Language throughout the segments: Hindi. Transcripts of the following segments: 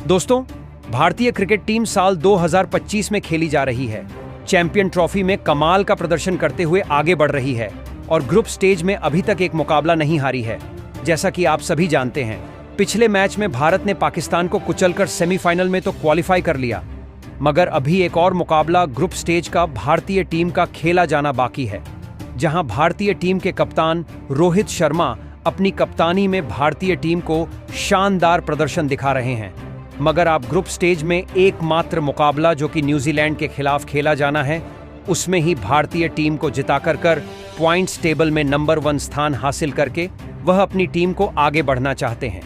दोस्तों, भारतीय क्रिकेट टीम साल 2025 में खेली जा रही है। चैंपियन ट्रॉफी में कमाल का प्रदर्शन करते हुए आगे बढ़ रही है और ग्रुप स्टेज में अभी तक एक मुकाबला नहीं हारी है। जैसा कि आप सभी जानते हैं, पिछले मैच में भारत ने पाकिस्तान को कुचलकर सेमीफाइनल में तो क्वालिफाई कर लिया, मगर अभी एक और मुकाबला ग्रुप स्टेज का भारतीय टीम का खेला जाना बाकी है, जहां भारतीय टीम के कप्तान रोहित शर्मा अपनी कप्तानी में भारतीय टीम को शानदार प्रदर्शन दिखा रहे हैं। मगर आप ग्रुप स्टेज में एकमात्र मुकाबला जो कि न्यूजीलैंड के खिलाफ खेला जाना है, उसमें ही भारतीय टीम को जिताकर पॉइंट्स टेबल में नंबर 1 स्थान हासिल करके वह अपनी टीम को आगे बढ़ना चाहते हैं।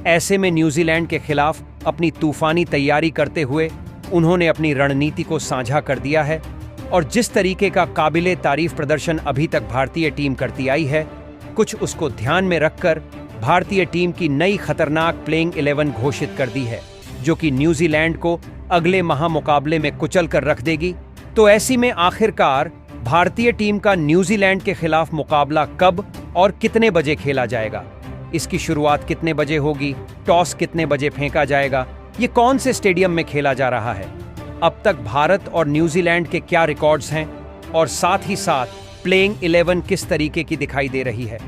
ऐसे में न्यूजीलैंड के खिलाफ अपनी तूफानी तैयारी करते हुए उन्होंने अपनी रणनीति को साझा कर दिया है और जिस तरीके का काबिले तारीफ प्रदर्शन अभी तक भारतीय टीम करती आई है, कुछ उसको ध्यान में रखकर भारतीय टीम की नई खतरनाक प्लेइंग 11 घोषित कर दी है, जो कि न्यूजीलैंड को अगले महामुकाबले में कुचल कर रख देगी। तो ऐसी में आखिरकार भारतीय टीम का न्यूजीलैंड के खिलाफ मुकाबला कब और कितने बजे खेला जाएगा, इसकी शुरुआत कितने बजे होगी, टॉस कितने बजे फेंका जाएगा, ये कौन से स्टेडियम में खेला जा रहा है, अब तक भारत और न्यूजीलैंड के क्या रिकॉर्ड्स हैं और साथ ही साथ प्लेइंग 11 किस तरीके की दिखाई दे रही है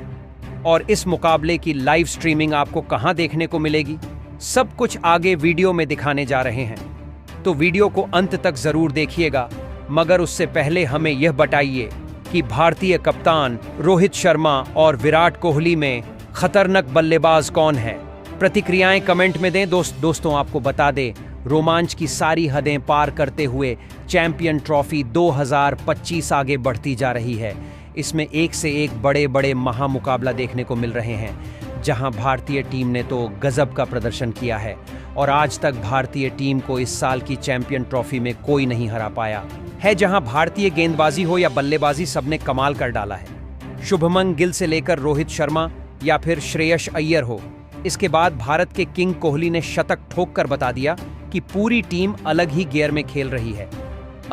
और इस मुकाबले की लाइव स्ट्रीमिंग आपको कहां देखने को मिलेगी, सब कुछ आगे वीडियो में दिखाने जा रहे हैं। तो वीडियो को अंत तक जरूर देखिएगा, मगर उससे पहले हमें यह बताइए कि भारतीय कप्तान रोहित शर्मा और विराट कोहली में खतरनाक बल्लेबाज कौन है। प्रतिक्रियाएं कमेंट में दें। दोस्तों आपको बता दें, रोमांच की सारी हदें पार करते हुए चैंपियन ट्रॉफी 2025 आगे बढ़ती जा रही है। इसमें एक से एक बड़े बड़े महामुकाबला देखने को मिल रहे हैं, जहां भारतीय टीम ने तो गजब का प्रदर्शन किया है और आज तक भारतीय टीम को इस साल की चैंपियन ट्रॉफी में कोई नहीं हरा पाया है। जहां भारतीय गेंदबाजी हो या बल्लेबाजी, सबने कमाल कर डाला है। शुभमन गिल से लेकर रोहित शर्मा या फिर श्रेयस अय्यर हो, इसके बाद भारत के किंग कोहली ने शतक ठोक कर बता दिया कि पूरी टीम अलग ही गियर में खेल रही है।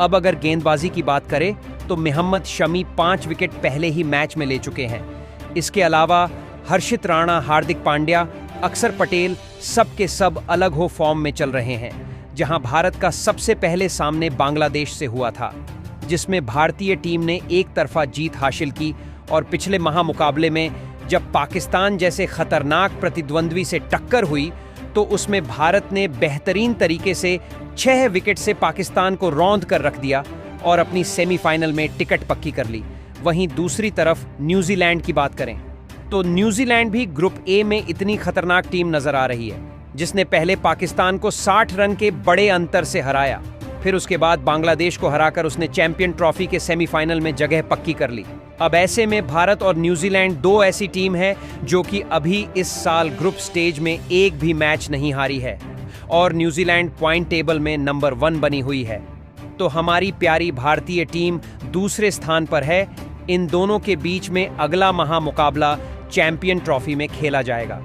अब अगर गेंदबाजी की बात करें तो मोहम्मद शमी 5 विकेट पहले ही मैच में ले चुके हैं। इसके अलावा हर्षित राणा, हार्दिक पांड्या, अक्षर पटेल सब के सब अलग हो फॉर्म में चल रहे हैं। जहां भारत का सबसे पहले सामने बांग्लादेश से हुआ था, जिसमें भारतीय टीम ने एक तरफा जीत हासिल की और पिछले महामुकाबले में जब पाकिस्तान जैसे खतरनाक प्रतिद्वंद्वी से टक्कर हुई तो उसमें भारत ने बेहतरीन तरीके से 6 विकेट से पाकिस्तान को रौंद कर रख दिया और अपनी सेमीफाइनल में टिकट पक्की कर ली। वहीं दूसरी तरफ न्यूजीलैंड की बात करें तो न्यूजीलैंड भी ग्रुप ए में इतनी खतरनाक टीम नजर आ रही है, जिसने पहले पाकिस्तान को 60 रन के बड़े अंतर से हराया, फिर उसके बाद बांग्लादेश को हराकर उसने चैंपियन ट्रॉफी के सेमीफाइनल में जगह पक्की कर ली। अब ऐसे में भारत और न्यूजीलैंड दो ऐसी टीम है जो कि अभी इस साल ग्रुप स्टेज में एक भी मैच नहीं हारी है और न्यूजीलैंड पॉइंट टेबल में नंबर 1 बनी हुई है। तो हमारी प्यारी भारतीय टीम दूसरे स्थान पर है। इन दोनों के बीच में अगला महामुकाबला चैंपियन ट्रॉफी में खेला जाएगा,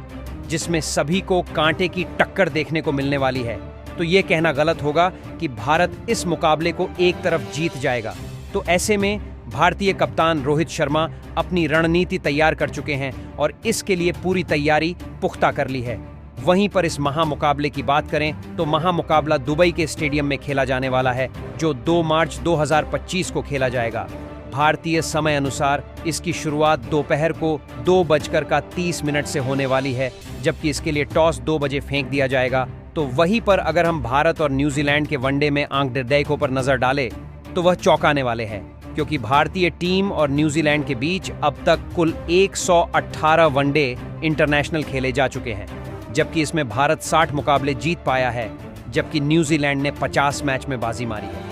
जिसमें सभी को कांटे की टक्कर देखने को मिलने वाली है। तो ये कहना गलत होगा कि भारत इस मुकाबले को एक तरफ जीत जाएगा। तो ऐसे में भारतीय कप्तान रोहित शर्मा अपनी रणनीति तैयार कर चुके हैं और इसके लिए पूरी तैयारी पुख्ता कर ली है। वहीं पर इस महामुकाबले की बात करें तो महामुकाबला दुबई के स्टेडियम में खेला जाने वाला है, जो 2 मार्च 2025 को खेला जाएगा। भारतीय समय अनुसार इसकी शुरुआत दोपहर को 2:30 से होने वाली है, जबकि इसके लिए टॉस 2 बजे फेंक दिया जाएगा। तो वहीं पर अगर हम भारत और न्यूजीलैंड के वनडे में आंख निर्दयकों पर नजर डालें तो वह चौंकाने वाले हैं, क्योंकि भारतीय टीम और न्यूजीलैंड के बीच अब तक कुल 118 वनडे इंटरनेशनल खेले जा चुके हैं, जबकि इसमें भारत 60 मुकाबले जीत पाया है, जबकि न्यूजीलैंड ने 50 मैच में बाजी मारी है।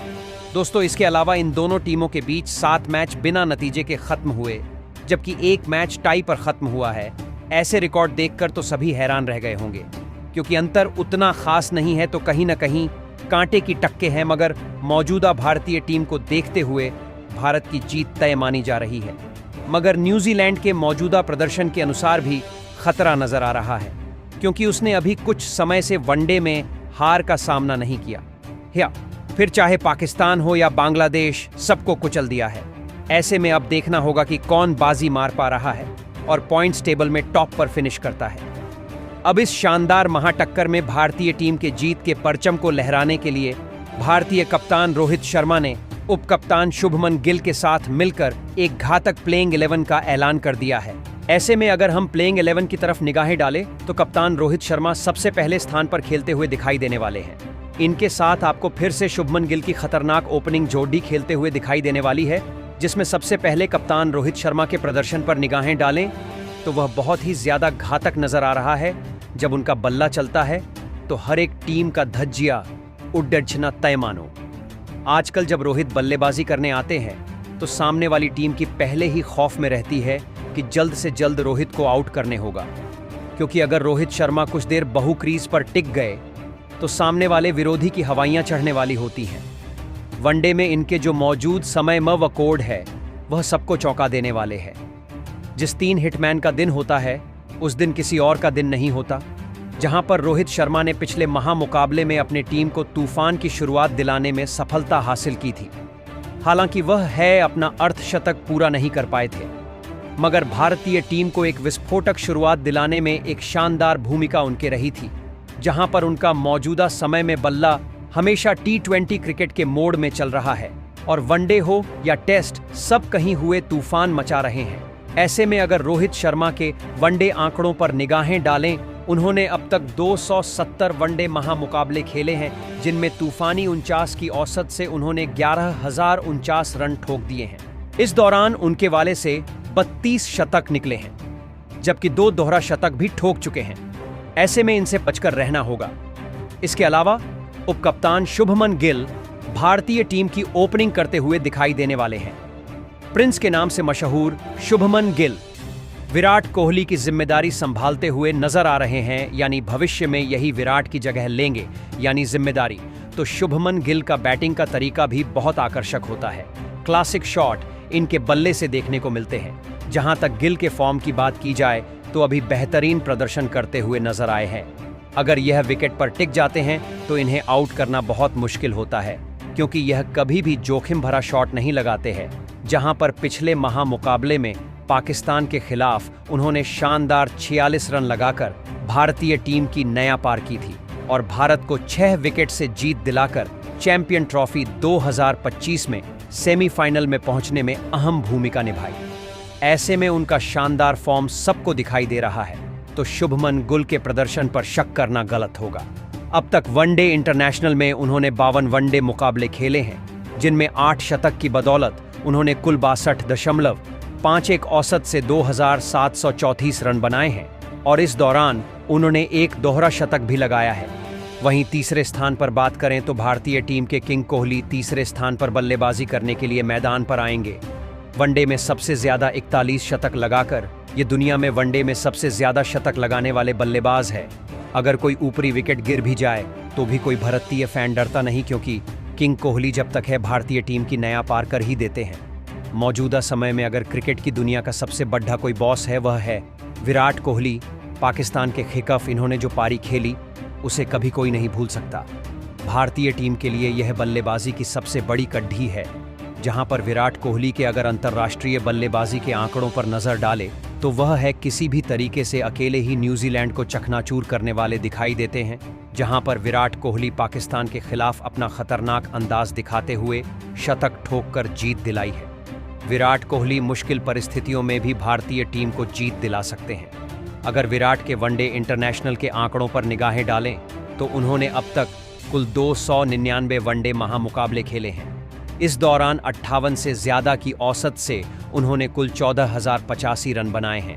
दोस्तों, इसके अलावा इन दोनों टीमों के बीच 7 मैच बिना नतीजे के खत्म हुए, जबकि 1 मैच टाई पर खत्म हुआ है। ऐसे रिकॉर्ड देखकर तो सभी हैरान रह गए होंगे, क्योंकि अंतर उतना खास नहीं है, तो कहीं ना कहीं कांटे की टक्के हैं। मगर मौजूदा भारतीय टीम को देखते हुए भारत की जीत तय मानी जा रही है। मगर न्यूजीलैंड के मौजूदा प्रदर्शन के अनुसार भी खतरा नजर आ रहा है, क्योंकि उसने अभी कुछ समय से वनडे में हार का सामना नहीं किया, या फिर चाहे पाकिस्तान हो या बांग्लादेश, सबको कुचल दिया है। ऐसे में अब देखना होगा कि कौन बाजी मार पा रहा है और पॉइंट्स टेबल में टॉप पर फिनिश करता है। अब इस शानदार महाटक्कर में भारतीय टीम के जीत के परचम को लहराने के लिए भारतीय कप्तान रोहित शर्मा ने उप कप्तान शुभमन गिल के साथ मिलकर एक घातक प्लेइंग 11 का ऐलान कर दिया है। ऐसे में अगर हम प्लेइंग 11 की तरफ निगाहें डालें तो कप्तान रोहित शर्मा सबसे पहले स्थान पर खेलते हुए दिखाई देने वाले हैं। इनके साथ आपको फिर से शुभमन गिल की खतरनाक ओपनिंग जोड़ी खेलते हुए दिखाई देने वाली है, जिसमें सबसे पहले कप्तान रोहित शर्मा के प्रदर्शन पर निगाहें डालें तो वह बहुत ही ज्यादा घातक नजर आ रहा है। जब उनका बल्ला चलता है तो हर एक टीम का धज्जिया उड्डछना तय मानो। आजकल जब रोहित बल्लेबाजी करने आते हैं तो सामने वाली टीम की पहले ही खौफ में रहती है कि जल्द से जल्द रोहित को आउट करने होगा, क्योंकि अगर रोहित शर्मा कुछ देर बहु क्रीज पर टिक गए तो सामने वाले विरोधी की हवाइयां चढ़ने वाली होती हैं। वनडे में इनके जो मौजूद समय व कोड है वह सबको चौंका देने वाले हैं। जिस 3 हिटमैन का दिन होता है उस दिन किसी और का दिन नहीं होता। जहां पर रोहित शर्मा ने पिछले महामुकाबले में अपने टीम को तूफान की शुरुआत दिलाने में सफलता हासिल की थी। हालांकि वह अपना अर्धशतक पूरा नहीं कर पाए थे, मगर भारतीय टीम को एक विस्फोटक शुरुआत दिलाने में एक शानदार भूमिका उनके रही थी, जहां पर उनका मौजूदा समय में बल्ला हमेशा T20 क्रिकेट के मोड में चल रहा है और वनडे हो या टेस्ट सब कहीं हुए तूफान मचा रहे हैं। ऐसे में अगर रोहित शर्मा के वनडे आंकड़ों पर निगाहें डालें, उन्होंने अब तक 270 वनडे महामुकाबले खेले हैं, जिनमें तूफानी 49 की औसत से उन्होंने 11,049 रन ठोक दिए हैं। इस दौरान उनके वाले से 32 शतक निकले हैं, जबकि 2 दोहरा शतक भी ठोक चुके हैं। ऐसे में इनसे बचकर रहना होगा। इसके अलावा उपकप्तान शुभमन गिल भारतीय टीम की ओपनिंग करते हुए दिखाई देने वाले हैं। प्रिंस के नाम से मशहूर शुभमन गिल विराट कोहली की जिम्मेदारी संभालते हुए नजर आ रहे हैं, यानी भविष्य में यही विराट की जगह लेंगे, यानी जिम्मेदारी। तो शुभमन गिल का बैटिंग का तरीका भी बहुत आकर्षक होता है। क्लासिक शॉट इनके बल्ले से देखने को मिलते हैं। जहां तक गिल के फॉर्म की बात की जाए तो अभी बेहतरीन प्रदर्शन करते हुए नजर आए हैं। अगर यह विकेट पर टिक जाते हैं तो इन्हें आउट करना बहुत मुश्किल होता है, क्योंकि यह कभी भी जोखिम भरा शॉट नहीं लगाते हैं। जहां पर पिछले महामुकाबले में पाकिस्तान के खिलाफ उन्होंने शानदार 46 रन लगाकर भारतीय टीम की नया पार की थी और भारत को 6 विकेट से जीत दिलाकर चैंपियन ट्रॉफी 2025 में सेमीफाइनल में पहुंचने में अहम भूमिका निभाई। ऐसे में उनका शानदार फॉर्म सबको दिखाई दे रहा है, तो शुभमन गिल के प्रदर्शन पर शक करना गलत होगा। अब तक वनडे इंटरनेशनल में उन्होंने 52 वनडे मुकाबले खेले हैं, जिनमें 8 शतक की बदौलत उन्होंने कुल 62.51 औसत से 2,734 रन बनाए हैं और इस दौरान उन्होंने एक दोहरा शतक भी लगाया है। वहीं तीसरे स्थान पर बात करें तो भारतीय टीम के किंग कोहली तीसरे स्थान पर बल्लेबाजी करने के लिए मैदान पर आएंगे। वनडे में सबसे ज्यादा 41 शतक लगाकर ये दुनिया में वनडे में सबसे ज्यादा शतक लगाने वाले बल्लेबाज है। अगर कोई ऊपरी विकेट गिर भी जाए तो भी कोई भारतीय फैन डरता नहीं, क्योंकि किंग कोहली जब तक है भारतीय टीम की नया पार कर ही देते हैं। मौजूदा समय में अगर क्रिकेट की दुनिया का सबसे बड़ा कोई बॉस है वह है विराट कोहली। पाकिस्तान के खिलाफ इन्होंने जो पारी खेली उसे कभी कोई नहीं भूल सकता। भारतीय टीम के लिए यह बल्लेबाजी की सबसे बड़ी कड़ी है, जहां पर विराट कोहली के अगर अंतर्राष्ट्रीय बल्लेबाजी के आंकड़ों पर नजर डाले तो वह है किसी भी तरीके से अकेले ही न्यूजीलैंड को चकनाचूर करने वाले दिखाई देते हैं। जहां पर विराट कोहली पाकिस्तान के खिलाफ अपना खतरनाक अंदाज दिखाते हुए शतक ठोककर जीत दिलाई है। विराट कोहली मुश्किल परिस्थितियों में भी भारतीय टीम को जीत दिला सकते हैं। अगर विराट के वनडे इंटरनेशनल के आंकड़ों पर निगाहें डालें तो उन्होंने अब तक कुल 299 वनडे महामुकाबले खेले हैं। इस दौरान 58 से ज्यादा की औसत से उन्होंने कुल 14,085 रन बनाए हैं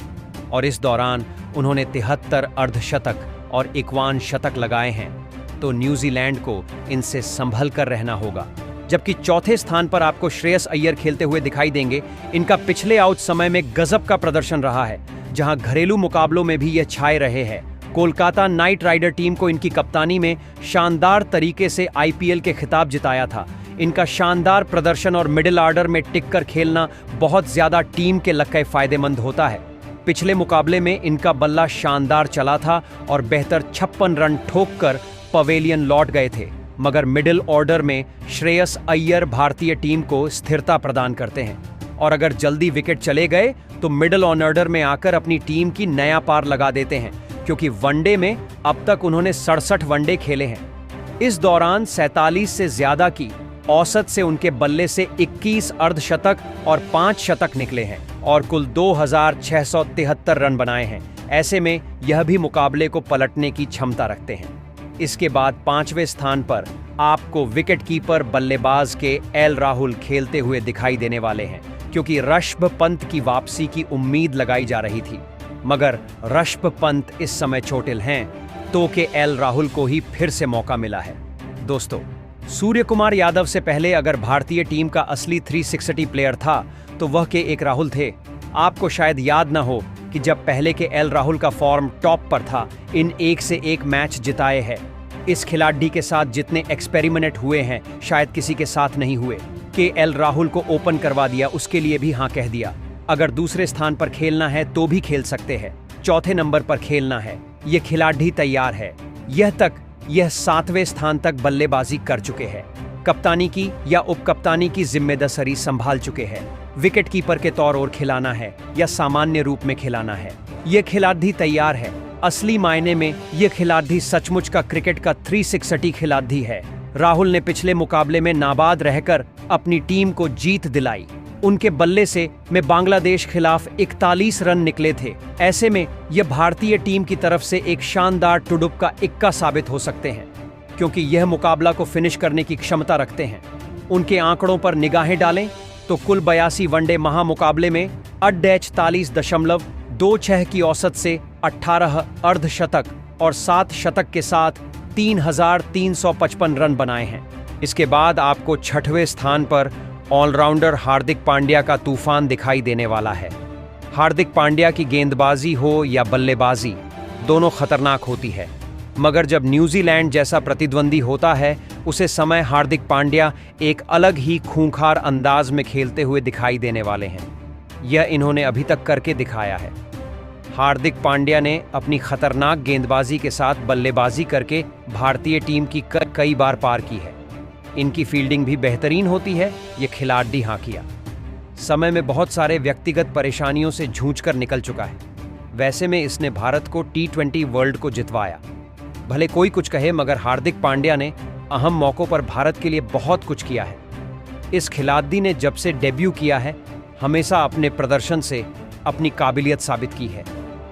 और इस दौरान उन्होंने 73 अर्धशतक और 51 शतक लगाए हैं। तो न्यूजीलैंड को इनसे संभल कर रहना होगा। जबकि चौथे स्थान पर आपको श्रेयस अय्यर खेलते हुए दिखाई देंगे। इनका पिछले आउट समय में गजब का प्रदर्शन रहा है, जहां घरेलू मुकाबलों में भी यह छाए रहे हैं। कोलकाता नाइट राइडर टीम को इनकी कप्तानी में शानदार तरीके से IPL के खिताब जिताया था। इनका शानदार प्रदर्शन और मिडिल ऑर्डर में टिककर खेलना बहुत ज्यादा टीम के लक्के फायदेमंद होता है। पिछले मुकाबले में इनका बल्ला शानदार चला था और बेहतर 56 रन ठोककर पवेलियन लौट गए थे, मगर मिडिल ऑर्डर में श्रेयस अय्यर भारतीय टीम को स्थिरता प्रदान करते हैं और अगर जल्दी विकेट चले गए तो मिडिल ऑर्डर में आकर अपनी टीम की नया पार लगा देते हैं। क्योंकि वनडे में अब तक उन्होंने 67 वनडे खेले हैं। इस दौरान 47 से ज्यादा की औसत से उनके बल्ले से 21 अर्धशतक और 5 शतक निकले हैं और कुल 2673 रन बनाए हैं। ऐसे में यह भी मुकाबले को पलटने की क्षमता रखते हैं। इसके बाद 5वें स्थान पर आपको विकेटकीपर बल्लेबाज के एल राहुल खेलते हुए दिखाई देने वाले हैं, क्योंकि ऋषभ पंत की वापसी की उम्मीद लगाई जा रही थी। मगर ऋषभ पंत इस समय चोटिल हैं, तो के एल राहुल को ही फिर से मौका मिला है। दोस्तों, सूर्य कुमार यादव से पहले अगर भारतीय टीम का असली 360 प्लेयर था तो वह के एक राहुल थे। आपको शायद याद न हो कि जब पहले के एल राहुल का फॉर्म टॉप पर था, इन एक से एक मैच जिताए हैं। इस खिलाड़ी के साथ जितने एक्सपेरिमेंट हुए हैं शायद किसी के साथ नहीं हुए। के एल राहुल को ओपन करवा दिया, उसके लिए भी हाँ कह दिया। अगर दूसरे स्थान पर खेलना है तो भी खेल सकते हैं, चौथे नंबर पर खेलना है, ये खिलाड़ी तैयार है। यह 7वें स्थान तक बल्लेबाजी कर चुके हैं। कप्तानी की या उपकप्तानी की जिम्मेदारी संभाल चुके हैं। विकेट कीपर के तौर और खिलाना है या सामान्य रूप में खिलाना है, यह खिलाड़ी तैयार है। असली मायने में यह खिलाड़ी सचमुच का क्रिकेट का 360 खिलाड़ी है। राहुल ने पिछले मुकाबले में नाबाद रहकर अपनी टीम को जीत दिलाई। उनके बल्ले से में बांग्लादेश खिलाफ 41 रन निकले थे। ऐसे में यह भारतीय टीम की तरफ से एक शानदार टुडुप का इक्का साबित हो सकते हैं, क्योंकि यह मुकाबला को फिनिश करने की क्षमता रखते हैं। उनके आंकड़ों पर निगाहें डालें तो कुल 82 वनडे महामुकाबले में 48.26 की औसत से 18 अर्धशतक और 7 शतक के साथ 3355 रन बनाए हैं। इसके बाद आपको 6वें स्थान पर ऑलराउंडर हार्दिक पांड्या का तूफान दिखाई देने वाला है। हार्दिक पांड्या की गेंदबाजी हो या बल्लेबाजी, दोनों खतरनाक होती है। मगर जब न्यूजीलैंड जैसा प्रतिद्वंदी होता है, उसे समय हार्दिक पांड्या एक अलग ही खूंखार अंदाज में खेलते हुए दिखाई देने वाले हैं। यह इन्होंने अभी तक करके दिखाया है। हार्दिक पांड्या ने अपनी खतरनाक गेंदबाजी के साथ बल्लेबाजी करके भारतीय टीम की कई बार पार की है। इनकी फील्डिंग भी बेहतरीन होती है। ये खिलाड़ी हाँ किया समय में बहुत सारे व्यक्तिगत परेशानियों से जूझकर निकल चुका है। वैसे में इसने भारत को T20 वर्ल्ड को जितवाया। भले कोई कुछ कहे, मगर हार्दिक पांड्या ने अहम मौकों पर भारत के लिए बहुत कुछ किया है। इस खिलाड़ी ने जब से डेब्यू किया है, हमेशा अपने प्रदर्शन से अपनी काबिलियत साबित की है।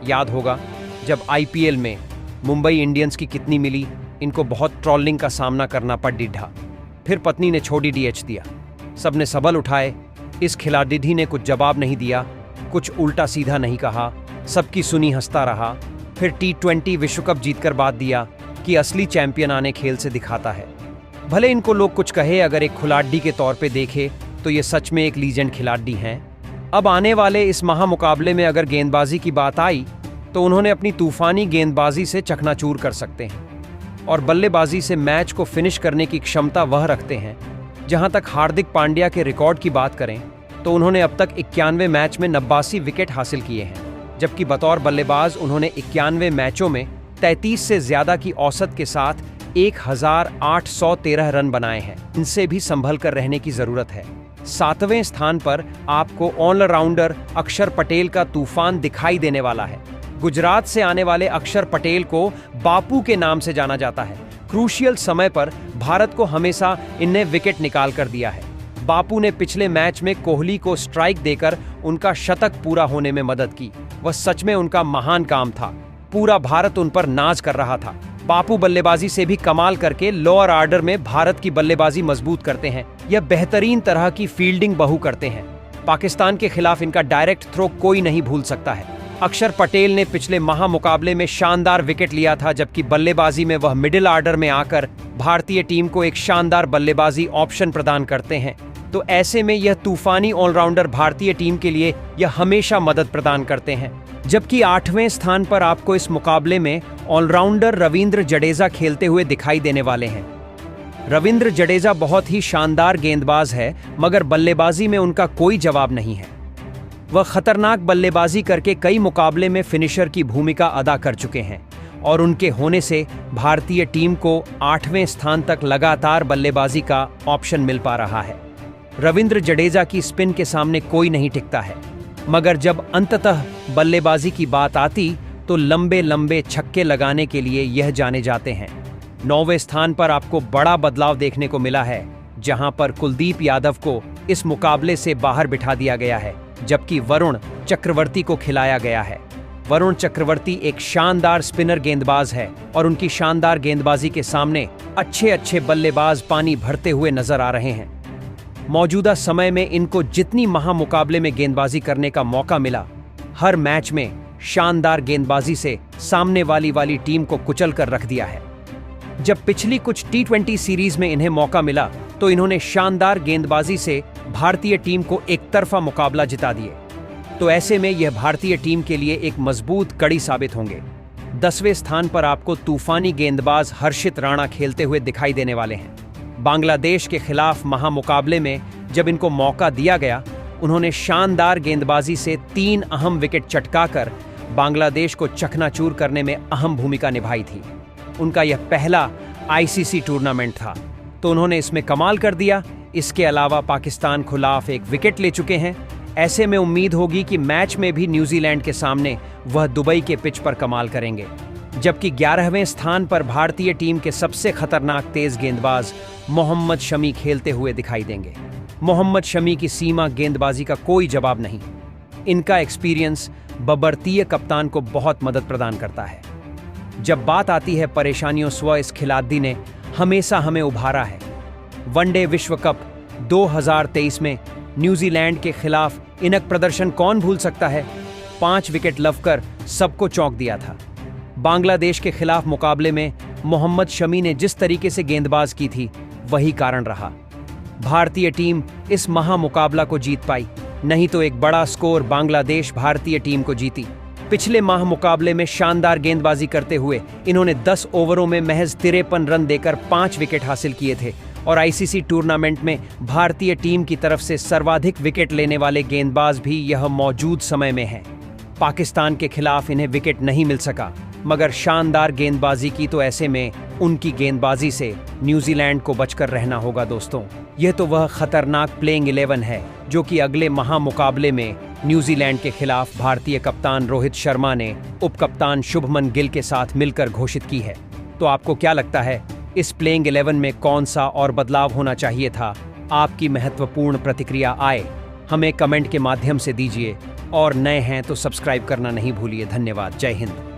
याद होगा जब IPL में मुंबई इंडियंस की कितनी मिली, इनको बहुत ट्रोलिंग का सामना करना पड़ डिढ़ा। फिर पत्नी ने छोड़ी DH दिया, सबने सबल उठाए। इस खिलाड़ी ने कुछ जवाब नहीं दिया, कुछ उल्टा सीधा नहीं कहा, सबकी सुनी हंसता रहा। फिर T20 विश्व कप जीतकर बात दिया कि असली चैंपियन आने खेल से दिखाता है। भले इनको लोग कुछ कहे, अगर एक खिलाड़ी के तौर पे देखे तो ये सच में एक लीजेंड खिलाड़ी हैं। अब आने वाले इस महामुकाबले में अगर गेंदबाजी की बात आई तो उन्होंने अपनी तूफानी गेंदबाजी से चकनाचूर कर सकते हैं और बल्लेबाजी से मैच को फिनिश करने की क्षमता वह रखते हैं। जहां तक हार्दिक पांड्या के रिकॉर्ड की बात करें तो उन्होंने अब तक 91 मैच में 89 विकेट हासिल किए हैं, जबकि बतौर बल्लेबाज उन्होंने 91 मैचों में 33 से ज्यादा की औसत के साथ 1813 रन बनाए हैं। इनसे भी संभल कर रहने की जरूरत है। 7वें स्थान पर आपको ऑलराउंडर अक्षर पटेल का तूफान दिखाई देने वाला है। गुजरात से आने वाले अक्षर पटेल को बापू के नाम से जाना जाता है। क्रूशियल समय पर भारत को हमेशा इन्हें विकेट निकाल कर दिया है। बापू ने पिछले मैच में कोहली को स्ट्राइक देकर उनका शतक पूरा होने में मदद की। वह सच में उनका महान काम था। पूरा भारत उन पर नाज कर रहा था। बापू बल्लेबाजी से भी कमाल करके लोअर ऑर्डर में भारत की बल्लेबाजी मजबूत करते हैं। यह बेहतरीन तरह की फील्डिंग बहू करते हैं। पाकिस्तान के खिलाफ इनका डायरेक्ट थ्रो कोई नहीं भूल सकता है। अक्षर पटेल ने पिछले महामुकाबले में शानदार विकेट लिया था, जबकि बल्लेबाजी में वह मिडिल ऑर्डर में आकर भारतीय टीम को एक शानदार बल्लेबाजी ऑप्शन प्रदान करते हैं। तो ऐसे में यह तूफानी ऑलराउंडर भारतीय टीम के लिए यह हमेशा मदद प्रदान करते हैं। जबकि 8वें स्थान पर आपको इस मुकाबले में ऑलराउंडर रविंद्र जडेजा खेलते हुए दिखाई देने वाले हैं। रविंद्र जडेजा बहुत ही शानदार गेंदबाज है, मगर बल्लेबाजी में उनका कोई जवाब नहीं है। वह खतरनाक बल्लेबाजी करके कई मुकाबले में फिनिशर की भूमिका अदा कर चुके हैं और उनके होने से भारतीय टीम को 8वें स्थान तक लगातार बल्लेबाजी का ऑप्शन मिल पा रहा है। रविंद्र जडेजा की स्पिन के सामने कोई नहीं टिकता है, मगर जब अंततः बल्लेबाजी की बात आती तो लंबे लंबे छक्के लगाने के लिए यह जाने जाते हैं। 9वें स्थान पर आपको बड़ा बदलाव देखने को मिला है, जहां पर कुलदीप यादव को इस मुकाबले से बाहर बिठा दिया गया है, जबकि वरुण चक्रवर्ती को खिलाया गया है। वरुण चक्रवर्ती एक शानदार स्पिनर गेंदबाज है और उनकी शानदार गेंदबाजी के सामने अच्छे अच्छे बल्लेबाज पानी भरते हुए नजर आ रहे हैं। मौजूदा समय में इनको जितनी महामुकाबले में गेंदबाजी करने का मौका मिला, हर मैच में शानदार गेंदबाजी से सामने वाली टीम को कुचल कर रख दिया है। जब पिछली कुछ T20 सीरीज में इन्हें मौका मिला तो इन्होंने शानदार गेंदबाजी से भारतीय टीम को एक तरफा मुकाबला जिता दिए। तो ऐसे में यह भारतीय टीम के लिए एक मजबूत कड़ी साबित होंगे। 10वें स्थान पर आपको तूफानी गेंदबाज हर्षित राणा खेलते हुए दिखाई देने वाले हैं। बांग्लादेश के खिलाफ महामुकाबले में जब इनको मौका दिया गया, उन्होंने शानदार गेंदबाजी से 3 अहम विकेट चटकाकर बांग्लादेश को चकनाचूर करने में अहम भूमिका निभाई थी। उनका यह पहला ICC टूर्नामेंट था, तो उन्होंने इसमें कमाल कर दिया। इसके अलावा पाकिस्तान खिलाफ एक विकेट ले चुके हैं। ऐसे में उम्मीद होगी कि मैच में भी न्यूजीलैंड के सामने वह दुबई के पिच पर कमाल करेंगे। जबकि 11वें स्थान पर भारतीय टीम के सबसे खतरनाक तेज गेंदबाज मोहम्मद शमी खेलते हुए दिखाई देंगे। मोहम्मद शमी की सीमा गेंदबाजी का कोई जवाब नहीं। इनका एक्सपीरियंस बबरतीय कप्तान को बहुत मदद प्रदान करता है। जब बात आती है परेशानियों स्व, इस खिलाड़ी ने हमेशा हमें उभारा है। वनडे विश्व कप 2023 में न्यूजीलैंड के खिलाफ इनका प्रदर्शन कौन भूल सकता है। 5 विकेट लवकर सबको चौंक दिया था। बांग्लादेश के खिलाफ मुकाबले में मोहम्मद शमी ने जिस तरीके से गेंदबाज की थी, वही कारण रहा। भारतीय टीम इस महामुकाबला को जीत पाई, नहीं तो एक बड़ा स्कोर बांग्लादेश भारतीय टीम को जीती। पिछले महामुकाबले में शानदार गेंदबाजी करते हुए इन्होंने 10 ओवरों में महज 53 रन देकर 5 विकेट हासिल किए थे और ICC टूर्नामेंट में भारतीय टीम की तरफ से सर्वाधिक विकेट लेने वाले गेंदबाज भी यह मौजूद समय में हैं। पाकिस्तान के खिलाफ इन्हें विकेट नहीं मिल सका, मगर शानदार गेंदबाजी की, तो ऐसे में उनकी गेंदबाजी से न्यूजीलैंड को बचकर रहना होगा। दोस्तों, यह तो वह खतरनाक प्लेइंग 11 है जो कि अगले महामुकाबले में न्यूजीलैंड के खिलाफ भारतीय कप्तान रोहित शर्मा ने उप कप्तान शुभमन गिल के साथ मिलकर घोषित की है। तो आपको क्या लगता है, इस प्लेइंग 11 में कौन सा और बदलाव होना चाहिए था? आपकी महत्वपूर्ण प्रतिक्रिया आए हमें कमेंट के माध्यम से दीजिए और नए हैं तो सब्सक्राइब करना नहीं भूलिए। धन्यवाद। जय हिंद।